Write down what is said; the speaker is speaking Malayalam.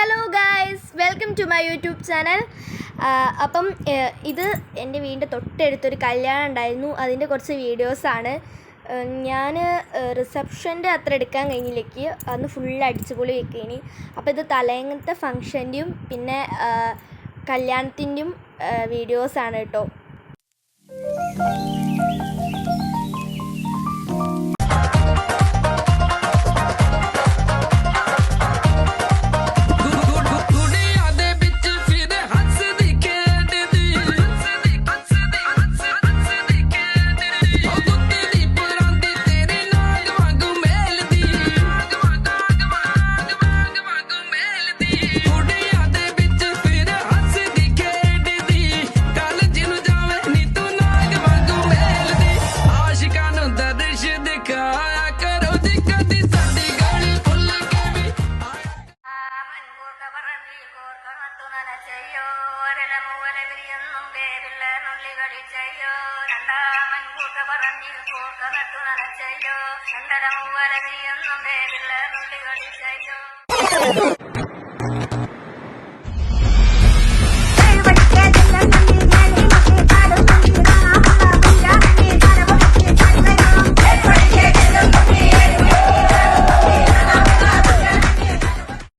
Hello guys, welcome to my YouTube channel. അപ്പം ഇത് എൻ്റെ വീടിൻ്റെ തൊട്ടടുത്തൊരു കല്യാണം ഉണ്ടായിരുന്നു. അതിൻ്റെ കുറച്ച് വീഡിയോസാണ്. ഞാൻ റിസപ്ഷൻ്റെ അത്ര എടുക്കാൻ കഴിഞ്ഞില്ലേക്ക്, അന്ന് ഫുള്ള് അടിച്ചുപൊളി വെക്കേനി. അപ്പോൾ ഇത് തലേങ്ങത്തെ ഫങ്ഷൻ്റെയും പിന്നെ കല്യാണത്തിൻ്റെയും വീഡിയോസാണ് കേട്ടോ.